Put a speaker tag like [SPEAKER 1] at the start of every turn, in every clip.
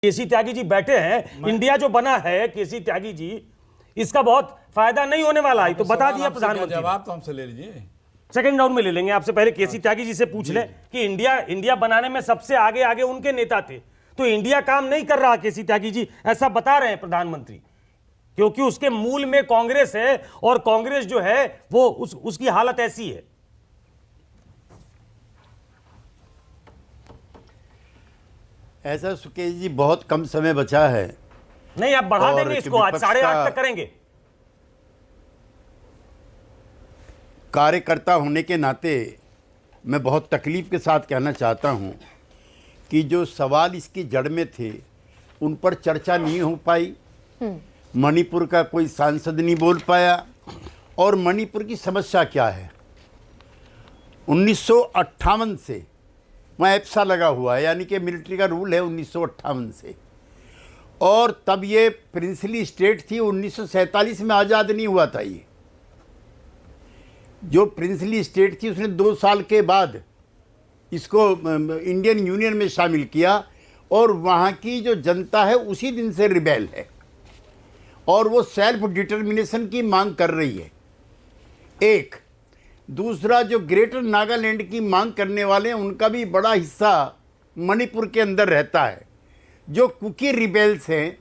[SPEAKER 1] केसी त्यागी जी बैठे हैं, इंडिया जो बना है केसी त्यागी जी, इसका बहुत फायदा नहीं होने वाला है, तो बता दिया प्रधानमंत्री।
[SPEAKER 2] जवाब तो हमसे ले लीजिए,
[SPEAKER 1] सेकंड राउंड में ले लेंगे आपसे। पहले केसी त्यागी जी से पूछ ले कि इंडिया बनाने में सबसे आगे आगे उनके नेता थे, तो इंडिया काम नहीं कर रहा केसी त्यागी जी, ऐसा बता रहे हैं प्रधानमंत्री, क्योंकि उसके मूल में कांग्रेस है और कांग्रेस जो है वो उसकी हालत ऐसी है।
[SPEAKER 3] ऐसा सुकेश जी, बहुत कम समय बचा है।
[SPEAKER 1] नहीं, आप बढ़ा देंगे इसको, आज 8:30 तक करेंगे।
[SPEAKER 3] कार्यकर्ता होने के नाते मैं बहुत तकलीफ के साथ कहना चाहता हूं कि जो सवाल इसकी जड़ में थे उन पर चर्चा नहीं हो पाई। मणिपुर का कोई सांसद नहीं बोल पाया। और मणिपुर की समस्या क्या है, 1958 से वहाँ एप्सा लगा हुआ है, यानी कि मिलिट्री का रूल है 1958 से, और तब ये प्रिंसली स्टेट थी। 1947 में आज़ाद नहीं हुआ था। ये जो प्रिंसली स्टेट थी उसने 2 साल के बाद इसको इंडियन यूनियन में शामिल किया, और वहाँ की जो जनता है उसी दिन से रिबेल है और वो सेल्फ डिटर्मिनेशन की मांग कर रही है। एक दूसरा, जो ग्रेटर नागालैंड की मांग करने वाले हैं उनका भी बड़ा हिस्सा मणिपुर के अंदर रहता है। जो कुकी रिबेल्स हैं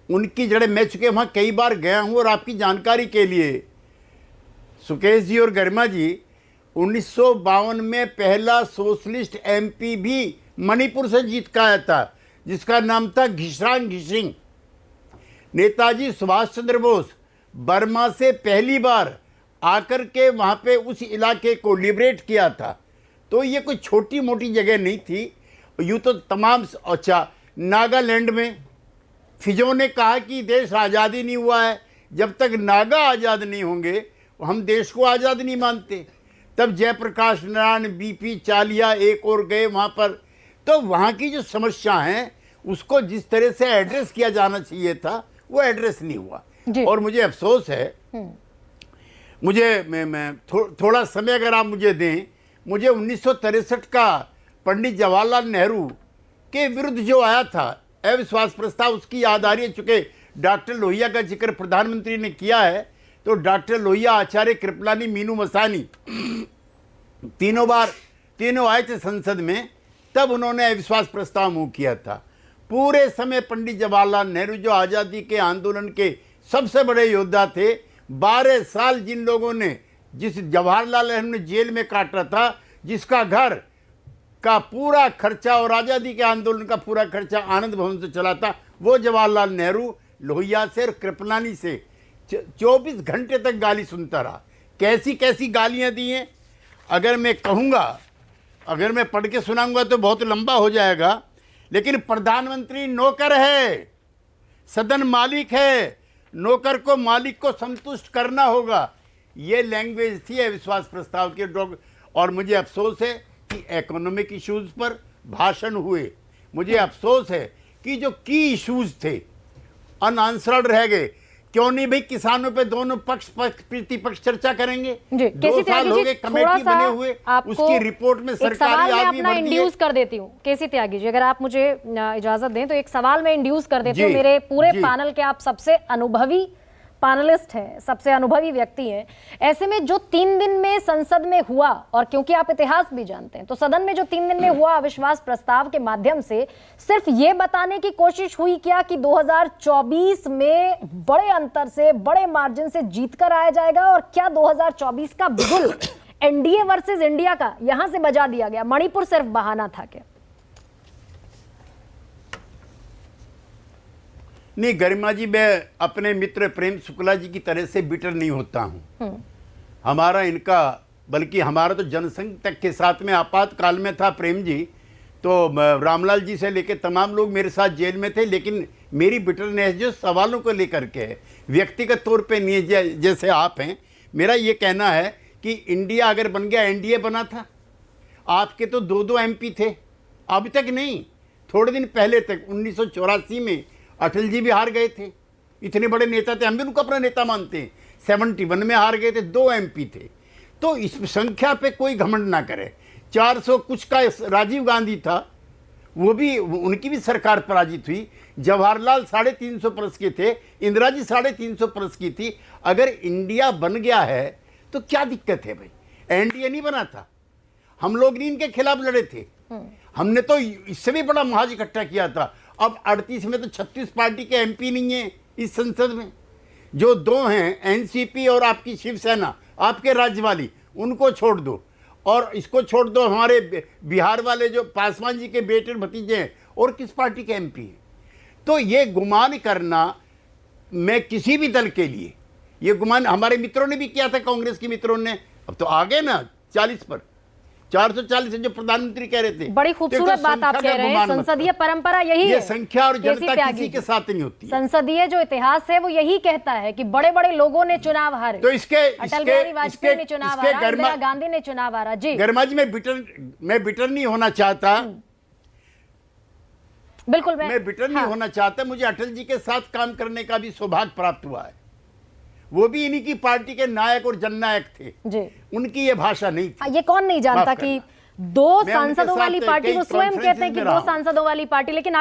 [SPEAKER 3] उनकी जड़ें, मैं चुके वहाँ कई बार गया हूँ। और आपकी जानकारी के लिए सुकेश जी और गरिमा जी, 1952 में पहला सोशलिस्ट एमपी भी मणिपुर से जीत का आया था, जिसका नाम था घिसरांग घिसिंग। नेताजी सुभाष चंद्र बोस बर्मा से पहली बार आकर के वहाँ पे उस इलाके को लिबरेट किया था। तो ये कोई छोटी मोटी जगह नहीं थी। यूँ तो तमाम, अच्छा, नागालैंड में फिजो ने कहा कि देश आज़ादी नहीं हुआ है, जब तक नागा आज़ाद नहीं होंगे हम देश को आज़ाद नहीं मानते। तब जयप्रकाश नारायण, बीपी चालिया, एक और गए वहाँ पर। तो वहाँ की जो समस्या हैं उसको जिस तरह से एड्रेस किया जाना चाहिए था वो एड्रेस नहीं हुआ। और मुझे अफसोस है, मुझे मैं थोड़ा समय अगर आप मुझे दें, मुझे 1963 का पंडित जवाहरलाल नेहरू के विरुद्ध जो आया था अविश्वास प्रस्ताव, उसकी याद आ रही है। चूँकि डॉक्टर लोहिया का जिक्र प्रधानमंत्री ने किया है, तो डॉक्टर लोहिया, आचार्य कृपलानी, मीनू मसानी तीनों आए थे संसद में, तब उन्होंने अविश्वास प्रस्ताव मूव किया था। पूरे समय पंडित जवाहरलाल नेहरू जो आज़ादी के आंदोलन के सबसे बड़े योद्धा थे, 12 साल जिन लोगों ने, जिस जवाहरलाल नेहरू ने जेल में काटा था, जिसका घर का पूरा खर्चा और आज़ादी के आंदोलन का पूरा खर्चा आनंद भवन से चला था, वो जवाहरलाल नेहरू लोहिया से और कृपलानी से 24 घंटे तक गाली सुनता रहा। कैसी कैसी गालियां दी हैं, अगर मैं कहूँगा, अगर मैं पढ़ के सुनाऊंगा तो बहुत लंबा हो जाएगा। लेकिन प्रधानमंत्री नौकर है, सदन मालिक है, नौकर को मालिक को संतुष्ट करना होगा। ये लैंग्वेज थी अविश्वास प्रस्ताव के। और मुझे अफसोस है कि इकोनॉमिक इश्यूज पर भाषण हुए। मुझे अफसोस है कि जो की इश्यूज थे अनआंसर्ड रह गए। क्यों नहीं भाई, किसानों पे दोनों पक्ष प्रतिपक्ष चर्चा करेंगे। 2 साल हो गए कमेटी बने हुए, उसकी रिपोर्ट में सरकारी आदमी
[SPEAKER 4] अपना इंड्यूस कर देती हूँ। केसी त्यागी जी, अगर आप मुझे इजाजत दें तो एक सवाल में इंड्यूस कर देती हूँ। मेरे पूरे पैनल के आप सबसे अनुभवी पैनलिस्ट हैं, सबसे अनुभवी व्यक्ति हैं। ऐसे में जो 3 दिन में संसद में हुआ, और क्योंकि आप इतिहास भी जानते हैं, तो सदन में जो 3 दिन में हुआ अविश्वास प्रस्ताव के माध्यम से सिर्फ ये बताने की कोशिश हुई क्या कि 2024 में बड़े अंतर से, बड़े मार्जिन से जीतकर आया जाएगा? और क्या 2024 का बिगुल एनडीए वर्सेस इंडिया का यहां से बजा दिया गया? मणिपुर सिर्फ बहाना था क्या?
[SPEAKER 3] नहीं गरिमा जी, मैं अपने मित्र प्रेम शुक्ला जी की तरह से बिटर नहीं होता हूं। हमारा इनका, बल्कि हमारा तो जनसंघ तक के साथ में आपातकाल में था प्रेम जी, तो रामलाल जी से लेकर तमाम लोग मेरे साथ जेल में थे। लेकिन मेरी बिटरनेस जो सवालों को लेकर के है, व्यक्तिगत तौर पे नहीं है जैसे आप हैं। मेरा ये कहना है कि इंडिया अगर बन गया, एनडीए बना था, आपके तो 2 एमपी थे, अभी तक नहीं, थोड़े दिन पहले तक 1984 में अटल जी भी हार गए थे। इतने बड़े नेता थे, हम भी उनको अपना नेता मानते हैं। 71 में हार गए थे, 2 एमपी थे। तो इस संख्या पे कोई घमंड ना करे। 400 कुछ का राजीव गांधी था, वो भी, उनकी भी सरकार पराजित हुई। जवाहरलाल 350 प्लस के थे, इंदिरा जी 350 प्लस की थी। अगर इंडिया बन गया है तो क्या दिक्कत है भाई? एनडीए नहीं बना था, हम लोग नहीं इनके खिलाफ लड़े थे, हमने तो इससे भी बड़ा महाज इकट्ठा किया था। अब 38 में तो 36 पार्टी के एमपी नहीं है इस संसद में, जो 2 हैं एनसीपी और आपकी शिवसेना, आपके राज्य वाली, उनको छोड़ दो, और इसको छोड़ दो हमारे बिहार वाले जो पासवान जी के बेटे भतीजे हैं, और किस पार्टी के एमपी हैं? तो ये गुमान करना, मैं किसी भी दल के लिए ये गुमान, हमारे मित्रों ने भी किया था, कांग्रेस के मित्रों ने, अब तो आ गए ना 40 पर, 440 जो प्रधानमंत्री कह रहे थे।
[SPEAKER 4] बड़ी खूबसूरत बात आप कह रहे हैं, संसदीय परंपरा यही है।
[SPEAKER 3] ये संख्या और जनता किसी के साथ नहीं होती।
[SPEAKER 4] संसदीय जो इतिहास है वो यही कहता है कि बड़े बड़े लोगों ने चुनाव हारे।
[SPEAKER 3] तो इसके
[SPEAKER 4] अटल बिहारी वाजपेयी ने चुनाव हारा, इंदिरा गांधी ने चुनाव हारा। जी
[SPEAKER 3] गर्मा जी, मैं बिटर नहीं होना चाहता,
[SPEAKER 4] बिल्कुल
[SPEAKER 3] मैं बिटर नहीं होना चाहता। मुझे अटल जी के साथ काम करने का भी सौभाग्य प्राप्त हुआ है, वो भी इन्हीं की पार्टी के नायक और जननायक थे जी। उनकी ये भाषा नहीं थी।
[SPEAKER 4] ये कौन नहीं जानता कि 2 सांसदों वाली पार्टी, वो स्वयं कहते हैं कि 2 सांसदों वाली पार्टी, लेकिन आज